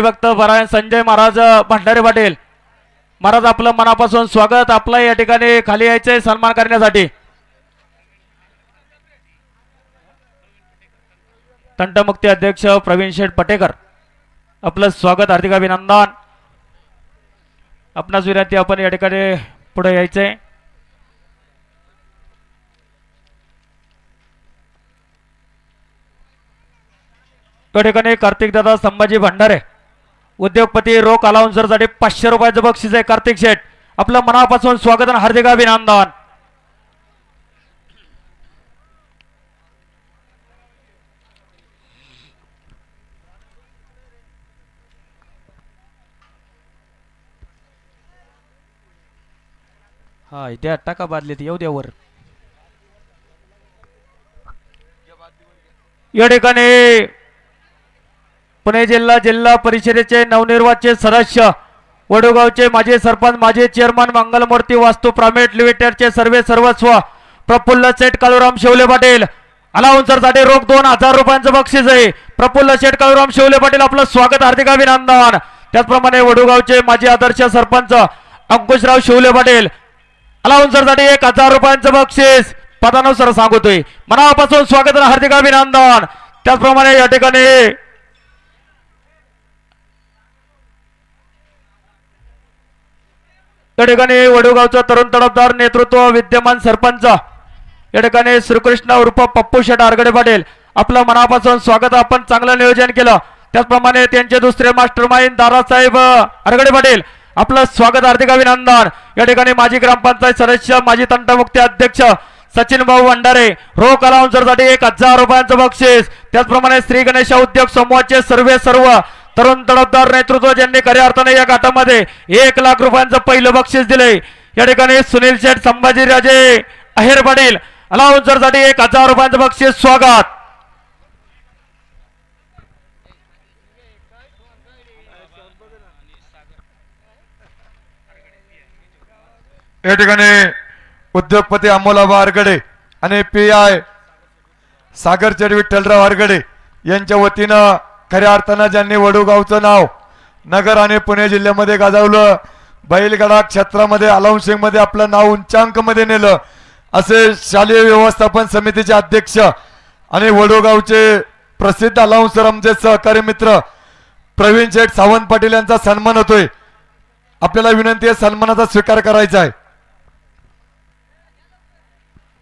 भक्त परायण संजय महाराज भंडारी पाटील महाराज आपलं मनापासून स्वागत। आपलं या ठिकाणी खाली यायचंय सन्मान करण्यासाठी। तंटमुक्ती अध्यक्ष प्रवीण शेठ पटेकर आपलं स्वागत, हार्दिक अभिनंदन। आपणास विनंती आपण या ठिकाणी पुढे यायचंय। या ठिकाणी कार्तिक दादा संभाजी भंडारे उद्योगपती रोख अलाउन्सरसाठी 500 रुपयाचं बक्षीस आहे। कार्तिक शेठ आपलं मनापासून स्वागत आणि हार्दिक अभिनंदन। हा इथे टाका बादलीत येऊ द्या वर। या ठिकाणी पुणे जिल्हा परिषदेचे नवनिर्वाचित सदस्य वडोगावचे माजी सरपंच माजी चेअरमन मंगलमूर्ती वास्तू प्रायव्हेट लिमिटेडचे सर्वस्व प्रफुल्ल शेठ काळूराम शेवले पाटील अलाउन्सरसाठी रोख 2000 रुपयांचं बक्षीस आहे। प्रफुल्ल शेठ काळूराम शेवले पाटील आपलं स्वागत, हार्दिक अभिनंदन। त्याचप्रमाणे वडोगावचे माजी आदर्श सरपंच अंकुशराव शेवले पाटील अलाउन्सरसाठी 1000 रुपयांचं बक्षीस पदानुसार सांगतोय। मनापासून स्वागत आणि हार्दिक अभिनंदन। त्याचप्रमाणे या ठिकाणी वडोगावचा तरुण तडफदार नेतृत्व विद्यमान सरपंच या ठिकाणी श्रीकृष्ण उर्फ पप्पू शेठ आरगडे पाटील आपलं मनापासून स्वागत। आपण चांगलं नियोजन केलं। त्याचप्रमाणे त्यांचे दुसरे मास्टरमाइंड दादासाहेब आरगडे पाटील आपलं स्वागत, हार्दिक अभिनंदन। या ठिकाणी माजी ग्रामपंचायत सदस्य माजी तंटमुक्ती अध्यक्ष सचिन भाऊ भंडारे रोख अलाउन्सरसाठी 1000 रुपयांचं बक्षीस। त्याचप्रमाणे श्री गणेश उद्योग समूहाचे सर्व तरुण तडफदार नेतृत्व ज्यांनी खऱ्या अर्थाने या घाटामध्ये 1 लाख रुपयांचं पहिलं बक्षीस दिले। या ठिकाणी सुनील शेठ संभाजीराजे अहेर पाटील अलाउन्सरसाठी 1000 रुपयांचं बक्षीस स्वागत। या ठिकाणी उद्योगपती अमोलाबा आरगडे आणि PI सागर विठ्ठलराव आरगडे यांच्या वतीनं खऱ्या अर्थानं ज्यांनी वडोगावचं नाव नगर आणि पुणे जिल्ह्यामध्ये गाजवलं, बैलगाडा क्षेत्रामध्ये अलाउन्सिंग मध्ये आपलं नाव उच्चांक मध्ये नेलं, असे शालेय व्यवस्थापन समितीचे अध्यक्ष आणि वडोगावचे प्रसिद्ध अलाउन्सर आमचे सहकारी मित्र प्रवीण शेठ सावंत पाटील यांचा सन्मान होतोय। आपल्याला विनंती आहे सन्मानाचा स्वीकार करायचा आहे।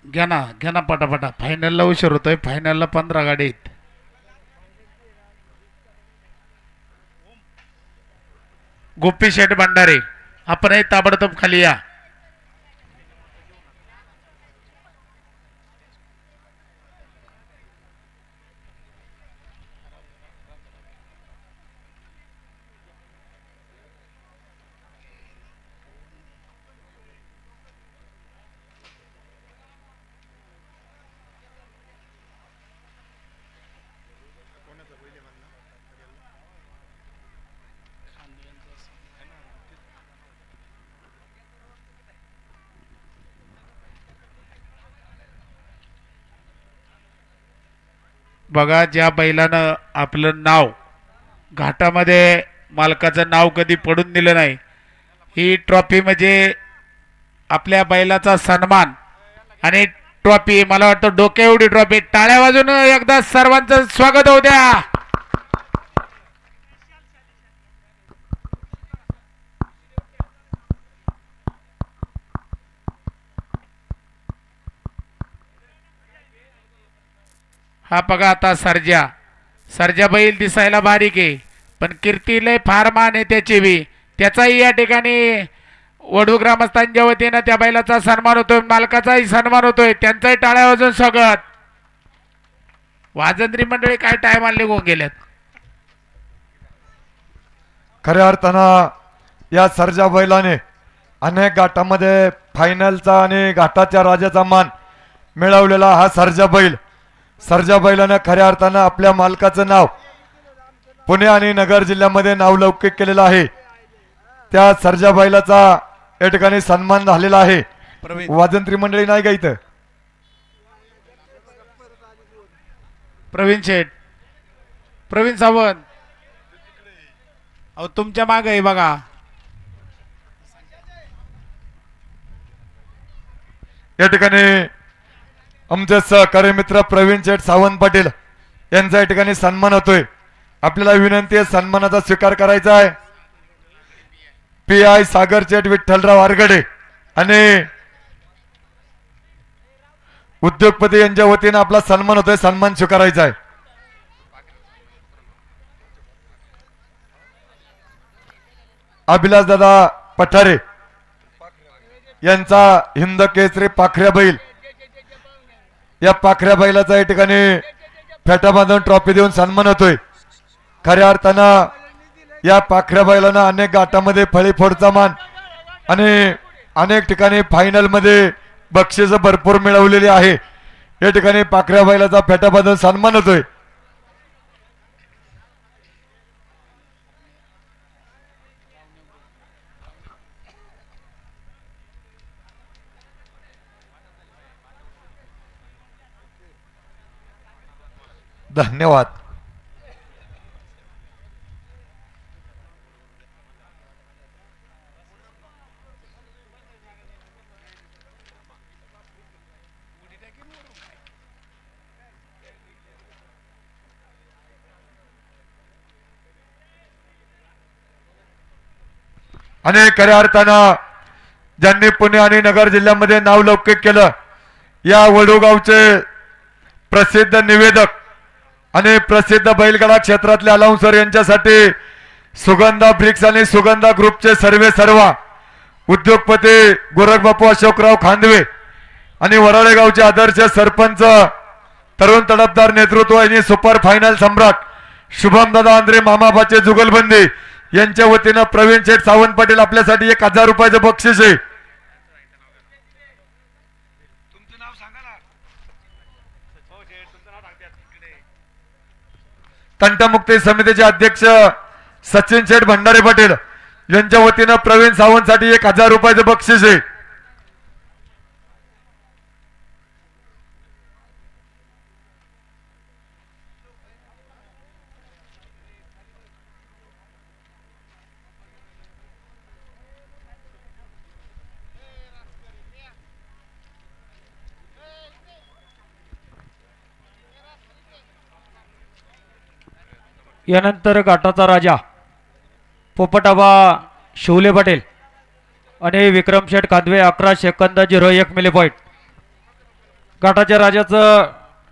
घ्या ना पटापटा, फायनलला उशीर होतोय। फायनलला 15 गाडी आहेत। गोपी शेठ भंडारे आपणही ताबडतोब खाली या। बघा, ज्या बैलानं आपलं नाव घाटामध्ये मालकाचं नाव कधी पडून दिलं नाही, ही ट्रॉफी म्हणजे आपल्या बैलाचा सन्मान आणि ट्रॉफी, मला वाटतं डोक्या एवढी ट्रॉफी। टाळ्या वाजून एकदा सर्वांचं स्वागत होऊ द्या। हा बघा आता सर्जा बैल दिसायला बारीक आहे, पण कीर्ती लय फार मान आहे त्याची बी। त्याचाही या ठिकाणी वडू ग्रामस्थांच्या वतीनं त्या बैलाचा सन्मान होतोय, मालकाचाही सन्मान होतोय। त्यांचाही टाळ्या वाजून स्वागत। वाजंत्री मंडळी काय टायमाला निघून गेल्यात। खऱ्या अर्थानं या सर्जा बैलाने अनेक घाटामध्ये फायनलचा आणि घाटाच्या राजाचा मान मिळवलेला हा सर्जा बैलाने खऱ्या अर्थानं आपल्या मालकाचं नाव पुणे आणि नगर जिल्ह्यामध्ये नावलौकिक केलेलं आहे। त्या सर्जा बैलाचा या ठिकाणी सन्मान झालेला आहे। वाजंत्री मंडळी नाही का इथं? प्रवीण शेठ, प्रवीण सावंत, अहो तुमच्या मागे आहे बघा. या ठिकाणी आमचे सहकारी मित्र प्रवीण शेठ सावंत पाटील यांचा या ठिकाणी सन्मान होतोय. आपल्याला विनंती आहे सन्मानाचा स्वीकार करायचा आहे. PI सागर शेठ विठ्ठलराव आरगडे आणि उद्योगपती यांच्या वतीने आपला सन्मान होतोय. सन्मान स्वीकारायचा आहे. अभिलाष दादा पठारे यांचा हिंद केसरी पाखऱ्या बैल, या पाखऱ्या बैलाचा या ठिकाणी फेटा बांधून ट्रॉफी देऊन सन्मान होतोय. खऱ्या अर्थानं या पाखऱ्या बैलानं अनेक गाठामध्ये फळीफोडचा मान आणि अनेक ठिकाणी फायनल मध्ये बक्षीस भरपूर मिळवलेली आहे. या ठिकाणी पाखऱ्या बैलाचा फेटा बांधून सन्मान होतोय. धन्यवाद. आणि खऱ्या अर्थानं ज्यांनी पुणे आणि नगर जिल्ह्यामध्ये नाव लौकिक केलं, या वडूगावचे प्रसिद्ध निवेदक आणि प्रसिद्ध बैलगाडा क्षेत्रातले अलाउन्सर यांच्यासाठी सुगंधा ब्रिक्स आणि सुगंधा ग्रुपचे सर्व उद्योगपती गोरखबापू अशोकराव खांदवे आणि वराळे गावचे आदर्श सरपंच तरुण तडफदार नेतृत्व आणि सुपर फायनल सम्राट शुभमदादा आंद्रे मामाबाचे जुगलबंदी यांच्या वतीनं प्रवीण शेठ सावंत पाटील आपल्यासाठी 1000 रुपयाचं बक्षीस आहे. तंटमुक्ती समितीचे अध्यक्ष सचिन शेठ भंडारे पाटील यांच्या वतीनं प्रवीण सावंत साठी 1000 रुपयाचं बक्षीस आहे. यानंतर घाटाचा राजा पोपटाबा शिवले पाटील आणि विक्रम शेठ कादवे 11 सेकंद 01 मिली पॉईंट. घाटाच्या राजाचं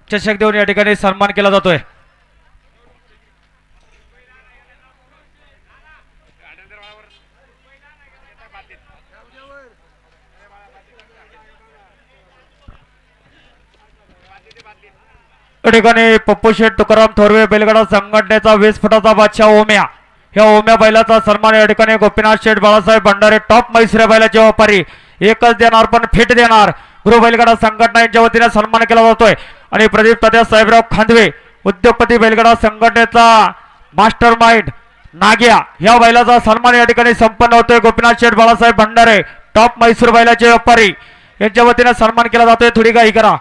चषक देऊन या ठिकाणी सन्मान केला जातोय. या ठिकाणी पप्पू शेठ तुकाराम थोरवे बैलगाडा संघटनेचा 20 फुटाचा बादशाह ओम्या, ह्या ओम्या बैलाचा सन्मान या ठिकाणी गोपीनाथ शेठ बाळासाहेब भंडारे टॉप मैसऱ्या बैलाचे व्यापारी एकच देणार पण फिट देणार गुरु बैलगाडा संघटना यांच्या वतीने सन्मान केला जातोय. आणि प्रदीप तात्या साहेबराव खांदवे उद्योगपती बैलगाडा संघटनेचा मास्टर माइंड नाग्या, ह्या बैलाचा सन्मान या ठिकाणी संपन्न होतोय. गोपीनाथ शेठ बाळासाहेब भंडारे टॉप मैसूर बैलाचे व्यापारी यांच्या वतीने सन्मान केला जातोय. थोडी काही करा.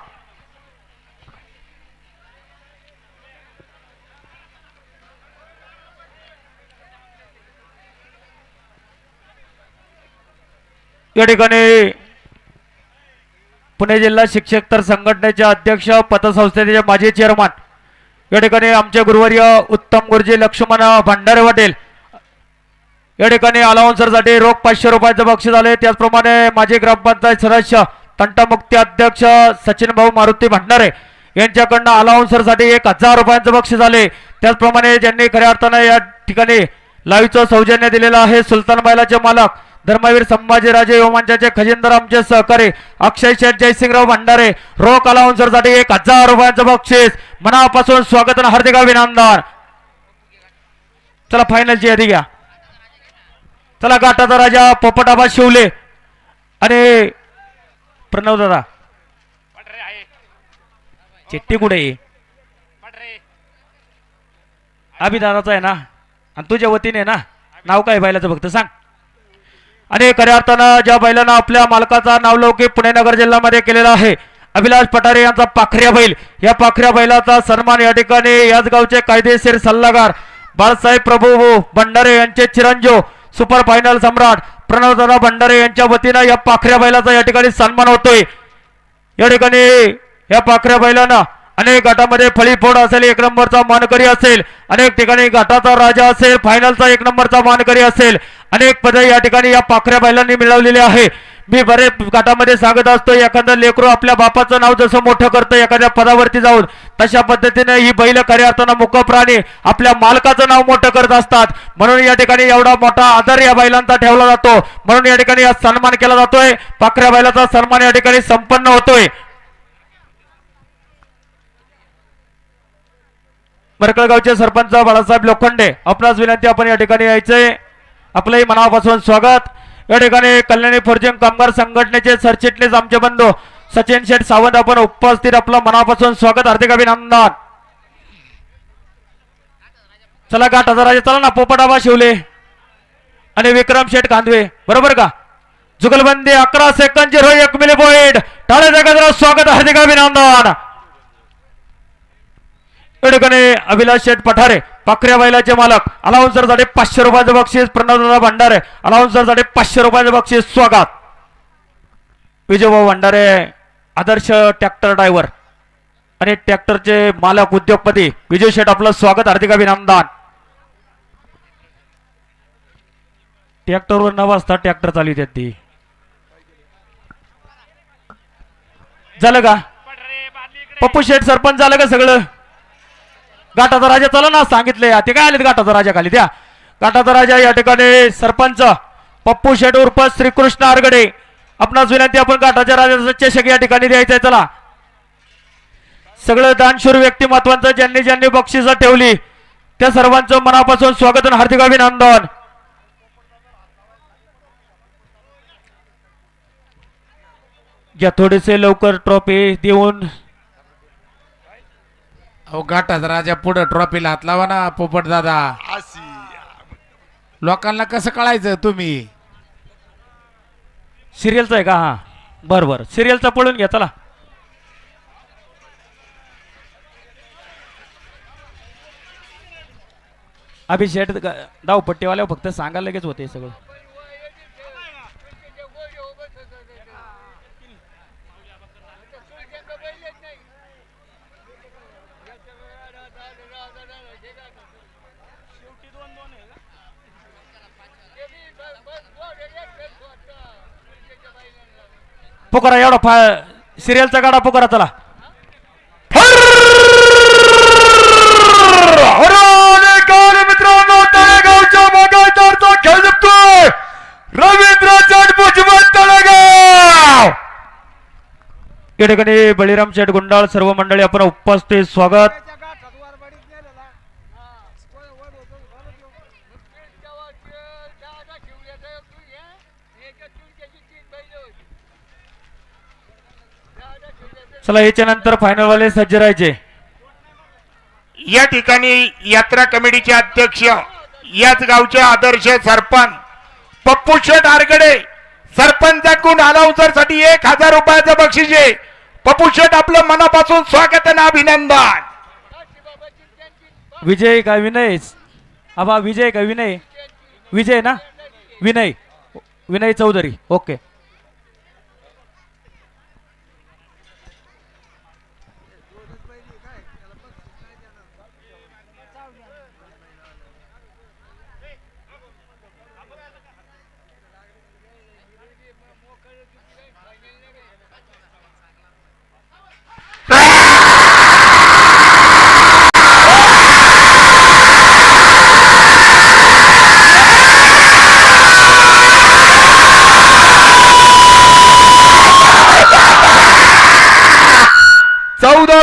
या ठिकाणी पुणे जिल्हा शिक्षक तर संघटनेचे अध्यक्ष पतसंस्थेचे माजी चेअरमन या ठिकाणी आमचे गुरुवर्य उत्तम गुरुजी लक्ष्मण भंडारे पाटील या ठिकाणी अलाउन्सरसाठी रोख 500 रुपयाचं बक्षीस आले. त्याचप्रमाणे माजी ग्रामपंचायत सदस्य तंटमुक्ती अध्यक्ष सचिन भाऊ मारुती भंडारे यांच्याकडनं अलाउन्सरसाठी 1000 रुपयांचं बक्षीस आले. त्याचप्रमाणे ज्यांनी खऱ्या अर्थानं या ठिकाणी लाईव्हचं सौजन्य दिलेलं आहे सुलतान बैलाचे मालक धर्मवीर संभाजीराजे योमांचे खजिनदार आमचे सहकारी अक्षय शेठ जयसिंगराव भंडारे रोख अलाउन्सरसाठी 1000 रुपयांचं बक्षीस. मनापासून स्वागत आणि हार्दिक अभिनंदन. चला फायनलची यादी घ्या. चला घाटाचा राजा पोपटाबा शिवले आणि प्रणव दादा चिट्टी कुठे अभिदादाचा आहे ना आणि तुझ्या वतीने ना नाव काय बैलाचं फक्त सांग. आणि खऱ्या अर्थानं ज्या बैलानं आपल्या मालकाचा नावलौकिक पुणे नगर जिल्ह्यामध्ये केलेला आहे अभिलाष पठारे यांचा पाखऱ्या बैल, या पाखऱ्या बैलाचा सन्मान या ठिकाणी याच गावचे कायदेशीर सल्लागार बाळासाहेब प्रभू भंडारे यांचे चिरंजीव सुपर फायनल सम्राट प्रणवदादा भंडारे यांच्या वतीनं या पाखऱ्या बैलाचा या ठिकाणी सन्मान होतोय। या ठिकाणी या पाखऱ्या बैलांना अनेक गटामध्ये फळीफोड असेल, एक नंबरचा मानकरी असेल, अनेक ठिकाणी गटाचा राजा असेल, फायनलचा एक नंबरचा मानकरी असेल, अनेक पदे या ठिकाणी या पाखऱ्या बैलांनी मिळवलेली आहे। मी बरेच गटामध्ये सांगत असतो, एखादं लेकरू आपल्या बापाचं नाव जसं मोठं करतं एखाद्या पदावरती जाऊन, तशा पद्धतीने ही बैल खऱ्या अर्थानं मुक प्राणी आपल्या मालकाचं नाव मोठं करत असतात। म्हणून या ठिकाणी एवढा मोठा आदर या बैलांचा ठेवला जातो, म्हणून या ठिकाणी सन्मान केला जातोय। पाखऱ्या बैलाचा सन्मान या ठिकाणी संपन्न होतोय। मरकळगावचे सरपंच बाळासाहेब लोखंडे आपणास विनंती, आपण या ठिकाणी यायचंय, आपलंही मनापासून स्वागत। या ठिकाणी कल्याणी फॉर्च्यून कामगार संघटनेचे सरचिटणीस आमचे बंधू सचिन शेठ सावंत आपण उपस्थित, आपलं मनापासून स्वागत, हार्दिक अभिनंदन। चला गाठ हजाराचे चला ना, पोपटाबा शिवले आणि विक्रम शेठ कांदवे बरोबर का? जुगलबंदी 11 सेकंद 01 मिली पॉइंट, टाळ्याच्या गजरात स्वागत, हार्दिक अभिनंदन। या ठिकाणी अभिलाष शेठ पठारे पाखऱ्या बैलाचे मालक अलाउन्सर साठी 500 रुपयाचं बक्षीस, प्रणवदादा भंडारे अलाउन्सर साठी 500 रुपयाचं बक्षीस, स्वागत। विजयभाऊ भंडारे आदर्श ट्रॅक्टर ड्रायव्हर आणि ट्रॅक्टरचे मालक उद्योगपती विजय शेठ, आपलं स्वागत, हार्दिक अभिनंदन। ट्रॅक्टरवर 9 वाजता ट्रॅक्टर चालू देत ती झालं का? पप्पू शेठ सरपंच झालं का सगळं? गाठाचा राजा चला ना, सांगितले ते काय आले गाठाचा राजा खाली द्या। गाठाचा राजा या ठिकाणी सरपंच पप्पू शेठ उर्फ श्रीकृष्ण आरगडे, आपणास विनंती, आपण गाठाच्या राजाचा चषक या ठिकाणी द्यायचंय। चला सगळं दानशूर व्यक्तिमत्वांचं ज्यांनी ज्यांनी बक्षिसं ठेवली त्या सर्वांचं मनापासून स्वागत आणि हार्दिक अभिनंदन। घ्या थोडेसे लवकर ट्रॉफी देऊन। अहो गाठाचा राजा पुढे ट्रॉफीला हात लावा ना पोपट दादा, लोकांना कसं कळायचं तुम्ही? सिरियलचा आहे का? हा बर बर, सिरियलचा पळून घ्या चला। अभिषेक धावपट्टीवाल्या फक्त सांगायला लगेच होते सगळं। पुकारा एवढा सिरियलचा गाडा पुकारा चला। मित्रांनो तळेगावच्या मागायदारचा खेळ जिंकतोय रवींद्र भुजबळ तळेगाव। या ठिकाणी बळीराम शेठ गुंडाळ सर्व मंडळी आपण उपस्थित, स्वागत। चला याच्या नंतर फायनल वाले सज्ज राहायचे। या ठिकाणी यात्रा कमिटीचे अध्यक्ष याच गावचे आदर्श सरपंच पप्पू शेठ आरगडे, सरपंचाकडून अलाउन्सर साठी 1000 रुपयाचं बक्षीस आहे। पप्पू शेठ आपलं मनापासून स्वागत आणि अभिनंदन। विजय का विनय? आबा विजय का विनय? विजय ना, विनय, विनय चौधरी, ओके।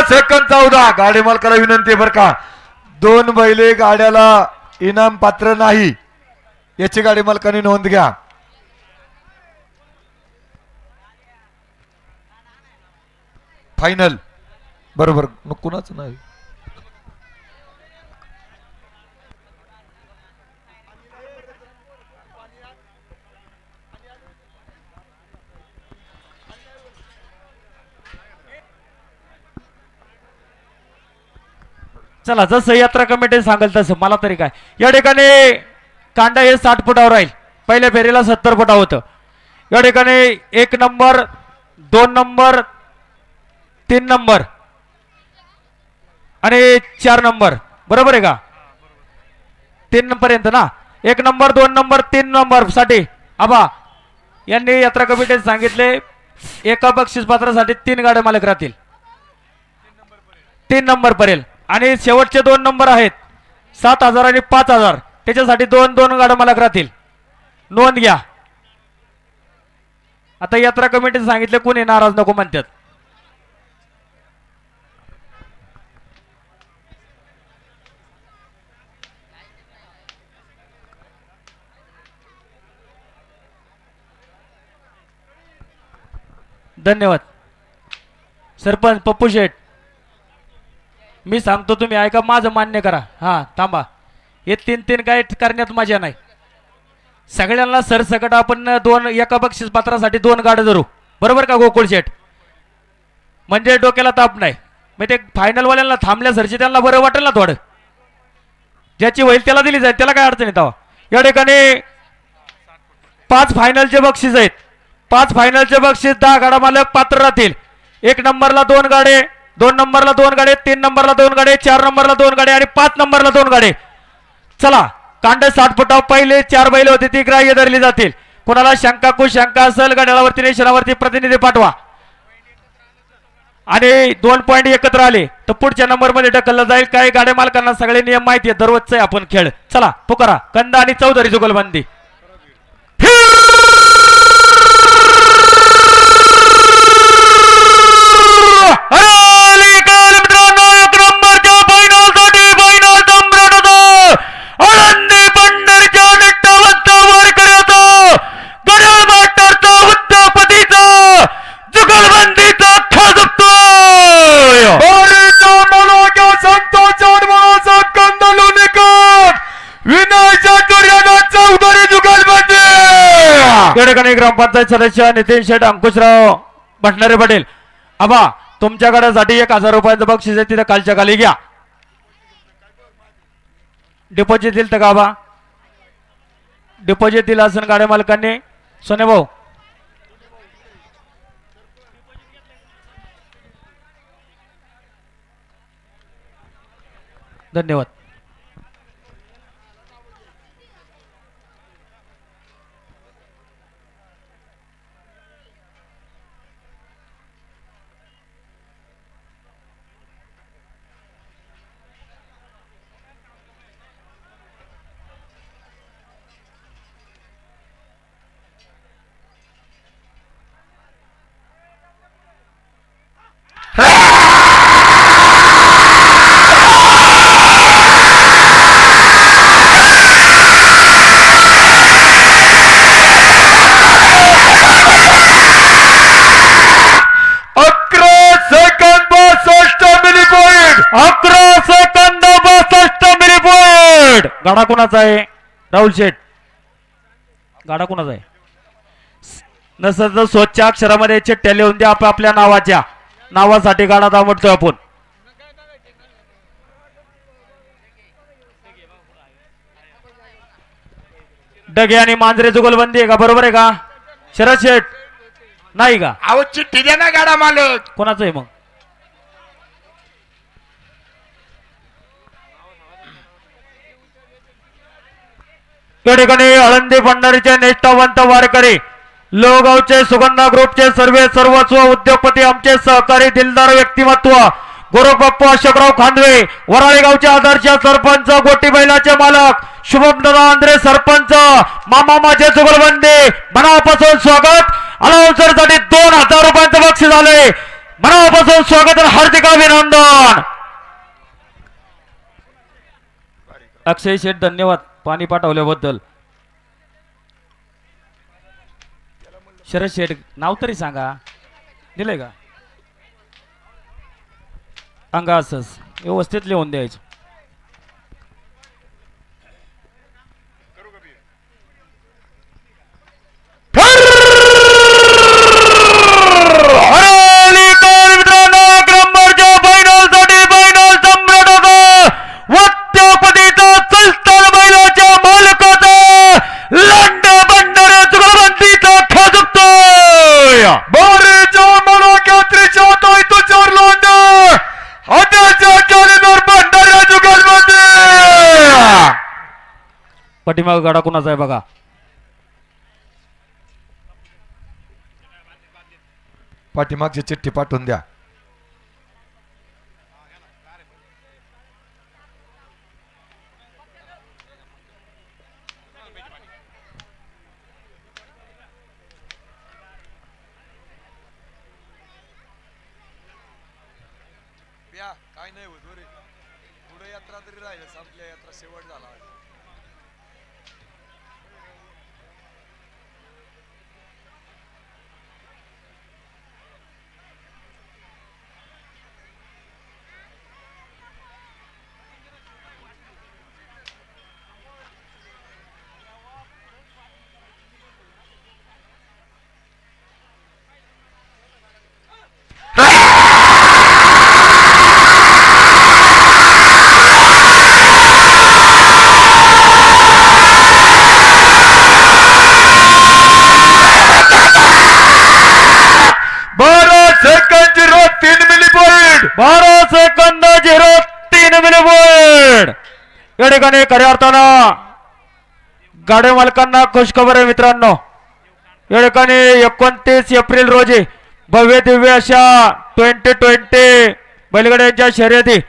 सेकंद 14 गाडी मालकाला विनंती बर का, 2 बैले गाड्याला इनाम पात्र नाही याची गाडी मालकाने नोंद घ्या। फायनल बरोबर कुणाच नाही। चला जसं यात्रा कमिटी सांगेल तसं, मला तरी काय. या ठिकाणी कांडा हे 60 फुटावर राहील, पहिल्या फेरीला 70 फुटा होतं. या ठिकाणी 1 नंबर 2 नंबर 3 नंबर आणि 4 नंबर, बरोबर आहे का? 3 पर्यंत ना. 1 नंबर 2 नंबर 3 नंबर साठी आबा यांनी यात्रा कमिटीने सांगितले एका बक्षीस पात्रासाठी 3 गाड्या मालक राहतील, 3 नंबर पर्यंत. आणि शेवटचे 2 नंबर आहेत 7,000 आणि 5,000, त्याच्यासाठी 2 गाड्या मालक राहतील. नोंद घ्या. आता यात्रा कमिटीने सांगितले, कोणी नाराज नको म्हणतात. धन्यवाद. सरपंच पप्पू शेठ, मी सांगतो तुम्ही ऐका, माझं मान्य करा. हा थांबा, हे 3 काय करण्यात मजा नाही. सगळ्यांना सरसकट आपण एका बक्षीस पात्रासाठी 2 गाड्या धरू, बरोबर का गोकुळ शेठ? म्हणजे डोक्याला ताप नाही. मग ते फायनलवाल्यांना थांबल्या सरची त्यांना बरं वाटेल ना थोडं. ज्याची होईल त्याला दिली जाईल, त्याला काय अडचण आहे तेव्हा. या ठिकाणी 5 फायनलचे बक्षीस आहेत. 5 फायनलचे बक्षीस 10 गाडा मालक पात्र राहतील. 1 नंबरला 2 गाडे, 2 नंबरला 2 गाडे, 3 नंबरला 2 गाडे, 4 नंबरला 2 गाडे आणि 5 नंबरला 2 गाडे. चला, कांड 60 फुटावर पहिले 4 बैल होते ती ग्राह्य धरली जातील. कोणाला शंका कुशंका असेल गाड्यावरती निशाणावरती प्रतिनिधी पाठवा. आणि 2 पॉईंट एकत्र आले तर पुढच्या नंबर मध्ये ढकललं जाईल. काही गाड्या मालकांना सगळे नियम माहिती आहे, दररोजचा आहे आपण खेळ. चला पुकारा, कंदा आणि चौधरी जुगलबंदी. ग्रामपंचायत सदस्य नितीन शेठ अंकुशराव भटनारे पटेल, आबा तुमच्याकडे 1,000 रुपयाचं बक्षीस आहे, तिथे कालच्या खाली घ्या. डिपॉझिट दिलं का आबा? डिपॉझिट दिलं असेल गाड्या मालकांनी. सोने भाऊ, धन्यवाद. गाडा कोणाचा आहे? राहुल शेठ, गाडा कोणाचा आहे? नसत स्वच्छ अक्षरामध्ये चिठ्ठ्या लिहून द्या आपल्या नावाच्या नावासाठी गाडा दामटतोय आपण. डगे आणि मांजरे जुगलबंदी आहे का? बरोबर आहे का शरद शेठ? नाही का? अहो चिठ्ठी द्या ना गाडा मालक. कोणाचं आहे मग? या ठिकाणी आळंदी भंडारीचे निष्ठावंत वारकरी, लोहगावचे सुगंधा ग्रुपचे सर्वस्व उद्योगपती, आमचे सहकारी दिलदार व्यक्तिमत्व गोरखबाप्पू अशोकराव खांदवे, वराळी गावचे आदर्श सरपंच, गोटी बैलाचे मालक शुभमदादा आंध्रे सरपंच, मामा माझे जुगलबंदी, मनापासून स्वागत. अलाउन्सर साठी 2,000 रुपयांचं बक्षीस आले. मनापासून स्वागत आणि हार्दिक अभिनंदन. अक्षय शेठ धन्यवाद पाणी पाठवल्याबद्दल. शरद शेठ नाव तरी सांगा, दिलंय का? अंगा असंच व्यवस्थित लिहून द्यायचं. पाठीमाग गाडा कुणाचा आहे बघा. पाठीमागची चिठ्ठी पाठवून द्या. काय नाही होत रे, पुढे यात्रा तरी राहिलं, संपल्या यात्रा शेवट झाला. भारत सेकंद 0-3 मिलीपॉइंट. या ठिकाणी खऱ्या अर्थानं गाडी मालकांना खुशखबर आहे मित्रांनो. या ठिकाणी 29 एप्रिल रोजी भव्य दिव्य अशा 2020 बैलगाड्यांच्या शर्यती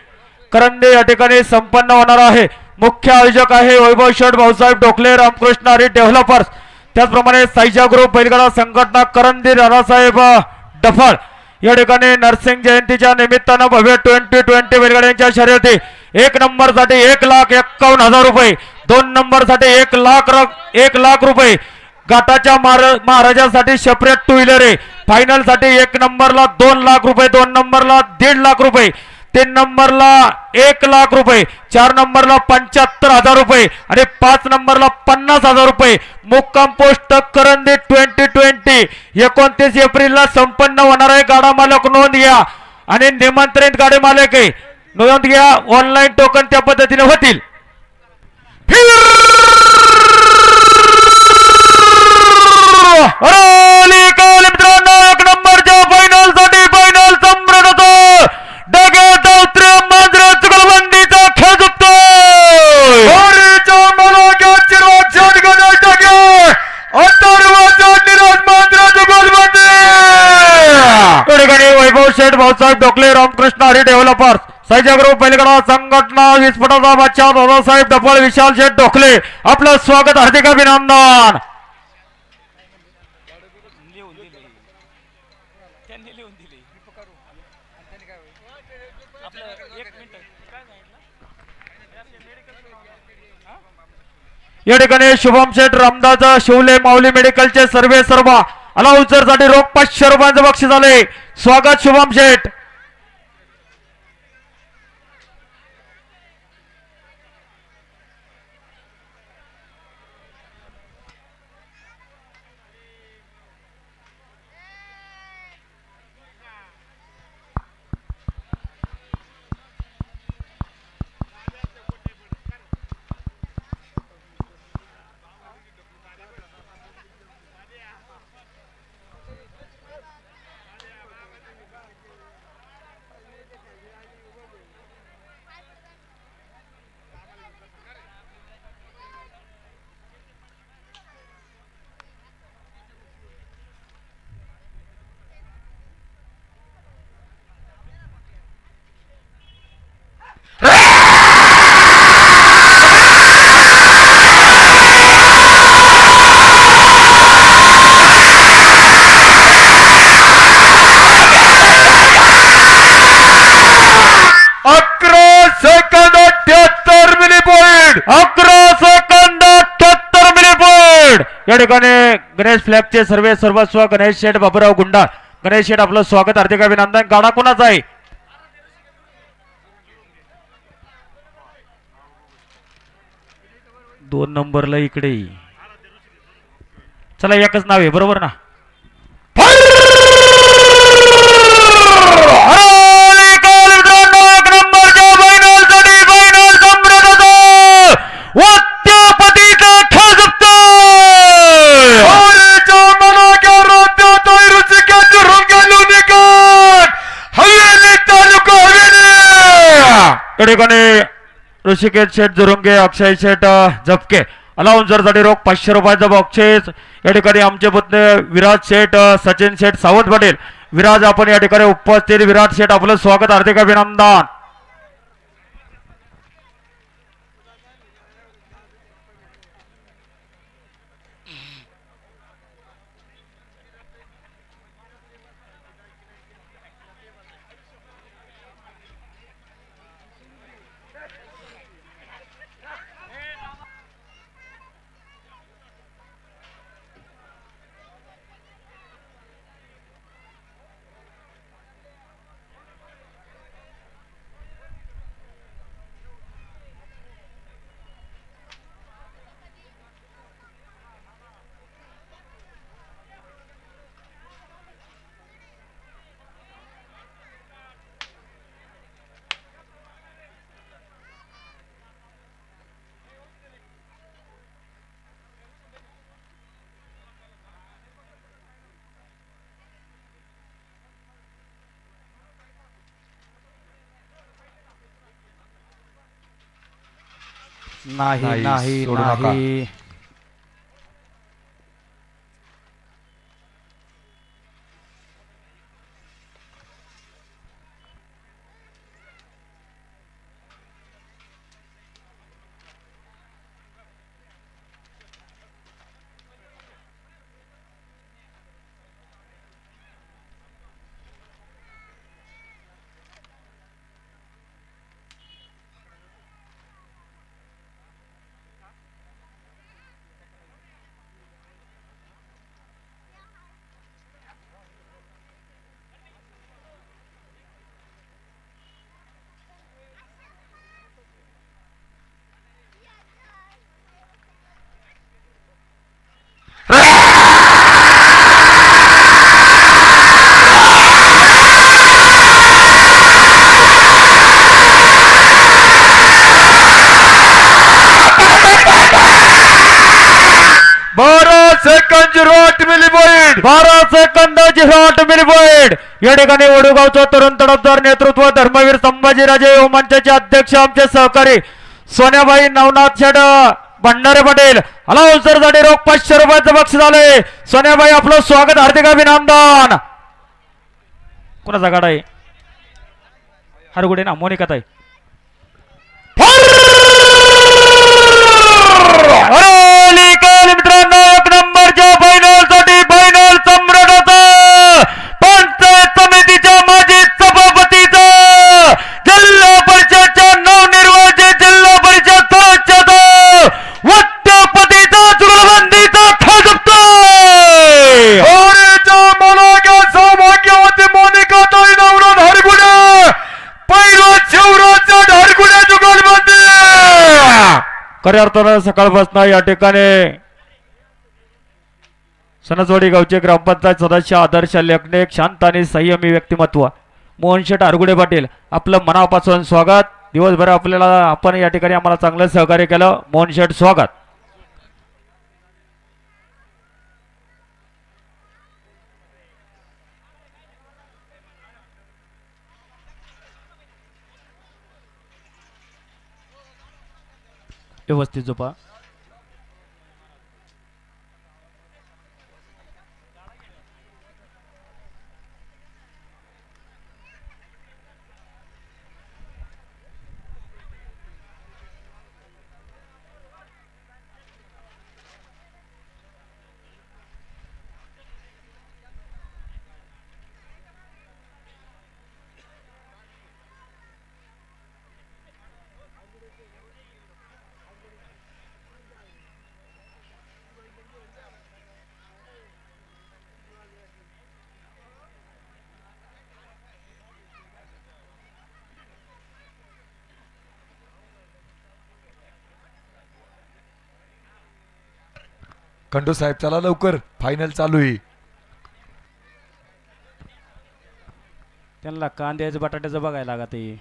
करंदे या ठिकाणी संपन्न होणार आहे. मुख्य आयोजक आहे वैभव शेठ भाऊसाहेब डोकले, रामकृष्ण हरी डेव्हलपर्स, त्याचप्रमाणे साईजा ग्रुप बैलगाडा संघटना करंदी, राणासाहेब डफळ. या ठिकाणी नरसिंग जयंतीच्या निमित्तानं भव्य 2020 बैलगाड्यांच्या शर्यती 1 नंबरसाठी 1,51,000 रुपये, 2 नंबरसाठी 1 लाख रुपये, घाटाच्या महाराजासाठी सेपरेट टू व्हीलर आहे. फायनल साठी 1 नंबरला 2 लाख रुपये, 2 नंबरला 1.5 लाख रुपये, 3 नंबरला 1 लाख रुपये, 4 नंबरला 75,000 रुपये आणि 5 नंबरला 50,000 रुपये. मुक्काम पोस्ट करंदी 2020 29 एप्रिलला संपन्न होणार आहे. गाडा मालक नोंद घ्या आणि निमंत्रित गाडी मालक आहे नोंद घ्या. ऑनलाईन टोकन त्या पद्धतीने होतील. मित्रांनो 1 नंबरच्या फायनल साठी फायनल सम्राट डगेट मांजरा चुकलबंदीचा खेळ झुकतोय. वैभव शेठ भाऊसाहेब डोकले, रामकृष्ण हरी डेव्हलपर्स, साईजा ग्रुप बैलगाडा संघटना, विस्फोटाचा बादशाह दादासाहेब डफळ, विशाल शेठ डोकले, आपलं स्वागत, हार्दिक अभिनंदन. या ठिकाणी शुभम शेठ रामदास शिवले माऊली मेडिकलचे सर्वे सर्व अलाउन्सर साठी रोख 500 रुपयांचं बक्षीस झाले. स्वागत शुभम शेठ. या ठिकाणी गणेश फ्लॅगचे सर्वे सर्वस्व गणेश शेठ बाबूराव गुंडा. गणेश शेठ आपलं स्वागत, हार्दिक अभिनंदन. गाडा कोणाचा आहे? 2 नंबरला इकडे. चला एकच नाव आहे बरोबर ना. ठिकाणी ऋषिकेश शेठ जुरुंगे, अक्षय शेठ झपके अलाउन्सरसाठी रोख 500 रुपयाचं बक्षीस या ठिकाणी आमचे पुतणे विराज शेठ सचिन शेठ सावंत पाटील. विराज आपण या ठिकाणी उपस्थित. विराज शेठ आपलं स्वागत, हार्दिक अभिनंदन. नाही नाही, नाही सोडू नका. नाही. या ठिकाणी वडूगावचं तरुण तडफदार नेतृत्व धर्मवीर संभाजीराजे मंचाचे अध्यक्ष आमचे सहकारी सोन्याबाई नवनाथ शेठ भंडारे पाटील. अलाउन्सरसाठी रोख 500 रुपयाचं बक्षीस झाले. सोन्याबाई आपलं स्वागत, हार्दिक अभिनंदन. कोणाचा गाडा आहे? हरगुडे ना मोनिका ताई. मित्रांनो एक नंबरच्या फायनलसाठी फायनल सम्राटाचा पंचायत समितीच्या माजी सभापतीचा जिल्हा परिषदच्या नवनिर्वाचित जिल्हा परिषद सदस्याचा वट्टपतीचा चुगलबंदीचा खाजपतोय सौभाग्यवती मोनिका ताई नवनाथ हरगुडे पहिला शिवराजचा हरगुडे जुगलबंदी. खऱ्या अर्थानं सकाळपासून या ठिकाणी सणसवाडी गावचे ग्रामपंचायत सदस्य आदर्श लेखनिक शांत आणि संयमी व्यक्तिमत्व मोहनशेठ आरगुडे पाटील आपलं मनापासून स्वागत. दिवसभर आपल्याला आपण या ठिकाणी आम्हाला चांगलं सहकार्य केलं. मोहनशेठ स्वागत. व्यवस्थित झोपा. खंडू साहेब चला लवकर, फायनल चालू आहे. त्यांना कांद्याचं बटाट्याचं बघायला लागत आहे.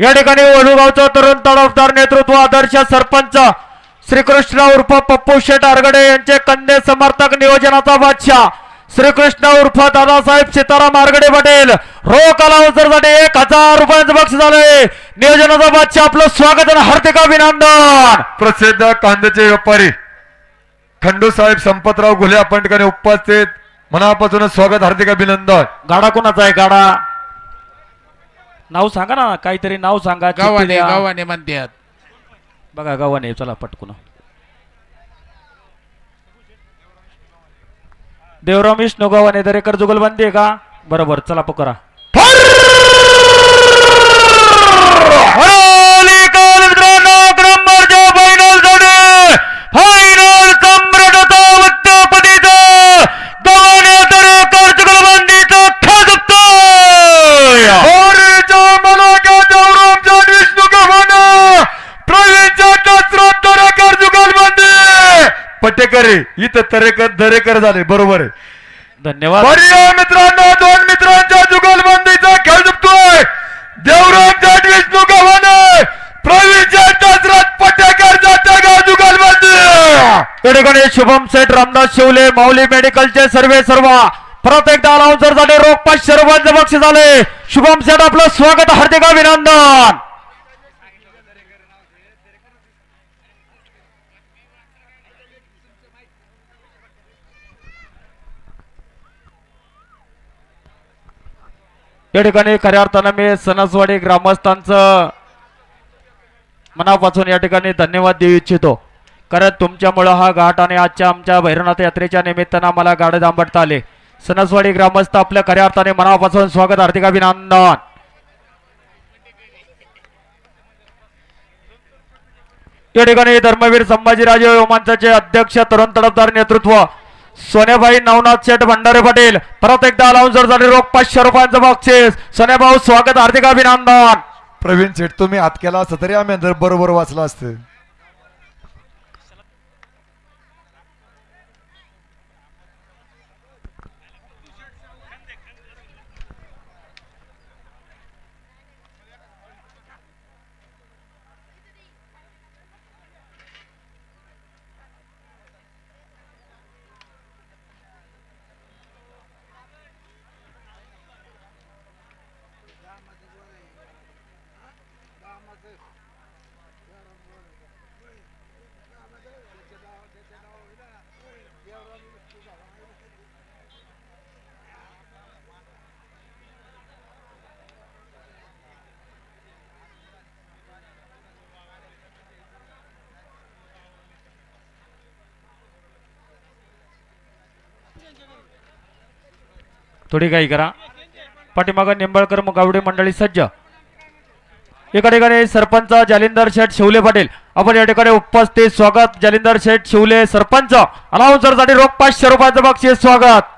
या ठिकाणी वडूगावचा तरुण तडफदार नेतृत्व आदर्श सरपंच श्रीकृष्ण उर्फ पप्पू शेट आरगडे यांचे कंदे समर्थक नियोजनाचा बादशाह श्रीकृष्ण उर्फ दादासाहेब सीताराम आरगडे पटेल रोख अलाउन्सरसाठी 1000 रुपयांचं बक्षीस झालंय. नियोजनाचा बादशाह आपलं स्वागत आणि हार्दिक अभिनंदन. प्रसिद्ध कांद्याचे व्यापारी खंडू साहेब संपतराव घुले आपण ठिकाणी उपस्थित मनापासूनच स्वागत हार्दिक अभिनंदन. गाडा कोणाचा आहे गाडा नाव सांगा ना काहीतरी नाव सांगा. गावाने चिठ्ठी द्या. गावाने म्हणतात. बघा गावाने चला पटकून देवराम विष्णू गावाने दरेकर जुगलबंदी आहे का बरोबर चला पकरा. पटेकरे इथं दरेकर झाले बरोबर आहे. धन्यवाद. पर्याय मित्रांनो दोन मित्रांच्या जुगलबंदीचा खेळ जिंकतोय देवराम जाट विष्णू गव्हाणे प्रवीण दशरथ पटेकर जातेगाव जुगलबंदी. या ठिकाणी शुभम सेठ रामदास शिवले माऊली मेडिकलचे सर्व परत एकदा अलाउन्सरसाठी रोख 500 रुपयांचं बक्षीस झाले. शुभम सेठ आपलं स्वागत हार्दिक अभिनंदन. या ठिकाणी खऱ्या अर्थानं मी सणसवाडी ग्रामस्थांचं मनापासून या ठिकाणी धन्यवाद देऊ इच्छितो. कारण तुमच्यामुळं हा घाट आणि आजच्या आमच्या भैरवनाथ यात्रेच्या निमित्तानं आम्हाला गाडे दांबडता आले. सणसवाडी ग्रामस्थ आपल्या खऱ्या अर्थाने मनापासून स्वागत हार्दिक अभिनंदन. या ठिकाणी धर्मवीर संभाजीराजे रोमांचाचे अध्यक्ष तरुण तडफदार नेतृत्व सोन्याबाई नवनाथ शेठ भंडारे पाटील परत एकदा अलाउन्सरसाठी रोख 500 रुपयांचं बक्षीस. सोन्याभाऊ स्वागत हार्दिक अभिनंदन. प्रवीण शेठ तुम्ही आत केला असता तरी आम्ही बरोबर वाचला असतं. थोडी काही करा. पाठीमागं निंबाळकर मुगावडे मंडळी सज्ज. एका ठिकाणी सरपंच जालिंदर शेठ शिवले पाटील आपण या ठिकाणी उपस्थित स्वागत. जालिंदर शेठ शिवले सरपंच अलाउन्सरसाठी रोख 500 रुपयांचं बक्षीस स्वागत.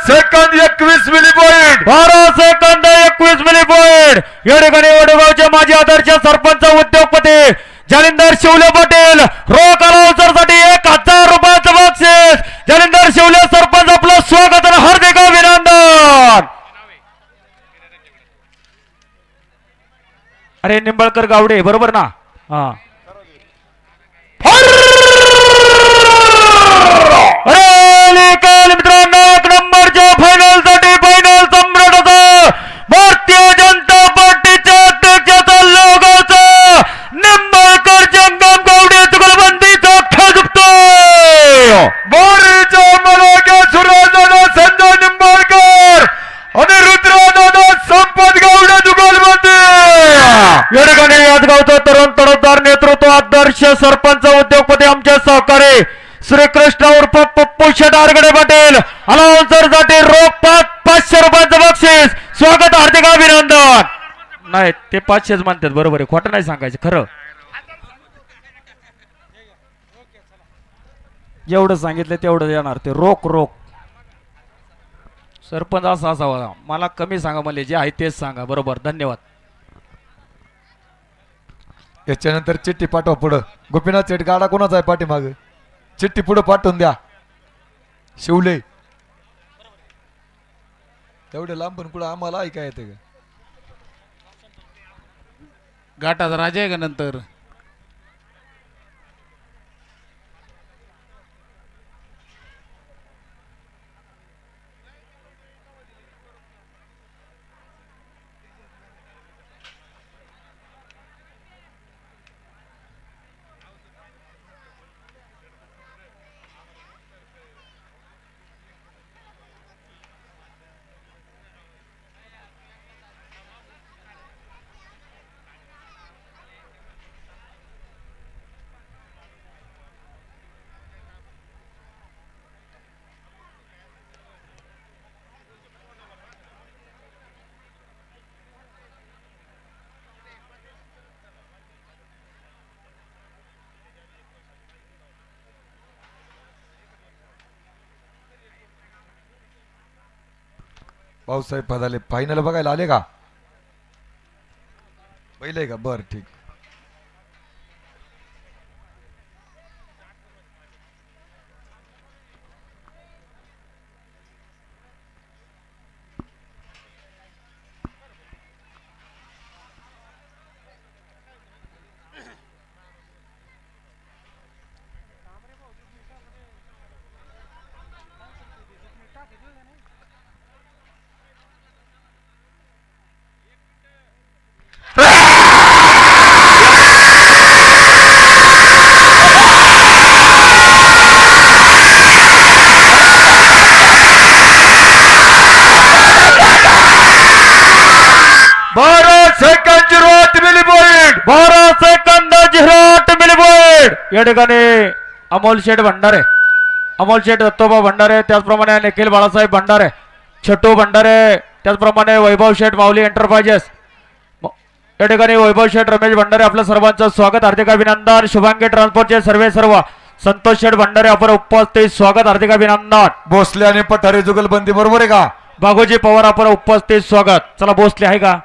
सेकंद 21 मिली पॉइंट 12 सेकंद 21 मिली पॉइंट. या ठिकाणी वडगावचे माजी आदर्श सरपंच उद्योगपती जालिंदर शिवले पाटील रोख अलाउन्सरसाठी 1000 रुपयांचं बक्षीस. जालिंदर शिवले सरपंच आपलं स्वागत आणि हार्दिक अभिनंदन. अरे निंबाळकर गावडे बरोबर ना. हा मित्रांनो एक नंबरच्या फायनल साठी फायनल सम्राट होता भारतीय जनता पार्टीच्या अध्यक्षाचा लोगाचा निंबाळकर जंगम गावडे जुगलबंदीचा खेळ जिंकतोय. बोरीच्या मलाक्या सुराजदादा संजय निंबाळकर आणि रुद्रदादा संपत गावडे जुगलबंदी. या ठिकाणी यादगावचं तरुण तडफदार नेतृत्व आदर्श सरपंच उद्योगपती आमचे सहकारी श्रीकृष्ण उर्फ पप्पू शेट आरगडे पाटील अनाउन्सर साठी रोख 500 रुपयाचं बक्षीस स्वागत हार्दिक अभिनंदन नाही ते 500च म्हणतात बरोबर आहे खोटं नाही सांगायचं खरं जेवढं सांगितलं तेवढं देणार ते रोख रोख सरपंच असा असावा मला कमी सांगा मला जे आहे तेच सांगा बरोबर धन्यवाद याच्यानंतर चिठ्ठी पाठवा पुढं गोपीनाथ शेठ गाडा कोणाचा आहे पाठीमाग चिठ्ठी पुढं पाठवून द्या शिवले तेवढे लांब पण कुठं आम्हाला ऐका येते का घाटाचा राजा आहे का नंतर भाऊसाहेब पदाले फायनल बघायला आले का पहिले का बर ठीक या ठिकाणी अमोल शेठ भंडारे अमोल शेठ दत्तोबा भंडारे त्याचप्रमाणे निखिल बाळासाहेब भंडारे छट्टू भंडारे त्याचप्रमाणे वैभव शेठ माऊली एंटरप्राइजेस या ठिकाणी वैभव शेठ रमेश भंडारे आपलं सर्वांचं स्वागत हार्दिक अभिनंदन शुभांगी ट्रान्सपोर्टचे सर्व संतोष शेठ भंडारे आपण उपस्थित स्वागत हार्दिक अभिनंदन भोसले आणि पठारे जुगलबंदी बरोबर आहे का बागोजी पवार आपण उपस्थित स्वागत चला भोसले आहे का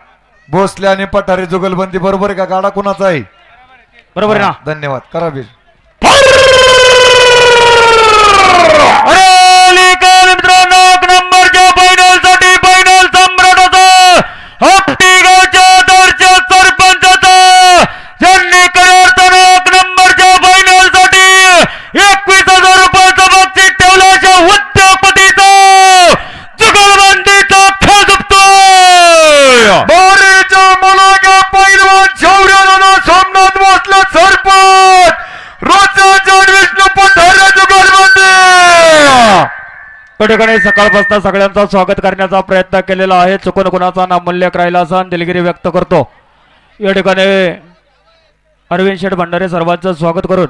भोसले आणि पठारे जुगलबंदी बरोबर आहे का गाडा कोणाचा आहे बरोबर आहे ना धन्यवाद करा बीर मित्रांनो एक नंबरच्या फायनल साठी फायनल सम्राटाचा हट्टी गावच्या आदर्श सरपंचाचा ज्यांनी करार्थानं एक नंबरच्या फायनल साठी 21,000 रुपयाचं बक्षीस ठेवलं अशा उद्योगपतीचा जुगलबंदीचा खेळ झुकतोय बारीच्या मुलागा पैलवान शौर्यानं सोमनाथ भोसले सरपंच रोजच्या विष्णू पठारे जुगलबंदी त्या ठिकाणी सकाळपासून सगळ्यांचं स्वागत करण्याचा प्रयत्न केलेला आहे चुकून कुणाचा नामोल्लेख राहिला असा दिलगिरी व्यक्त करतो या ठिकाणी अरविंद शेठ भंडारे सर्वांचं स्वागत करून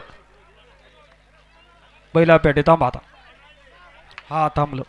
पहिला पेटी थांब आता हा थांबलो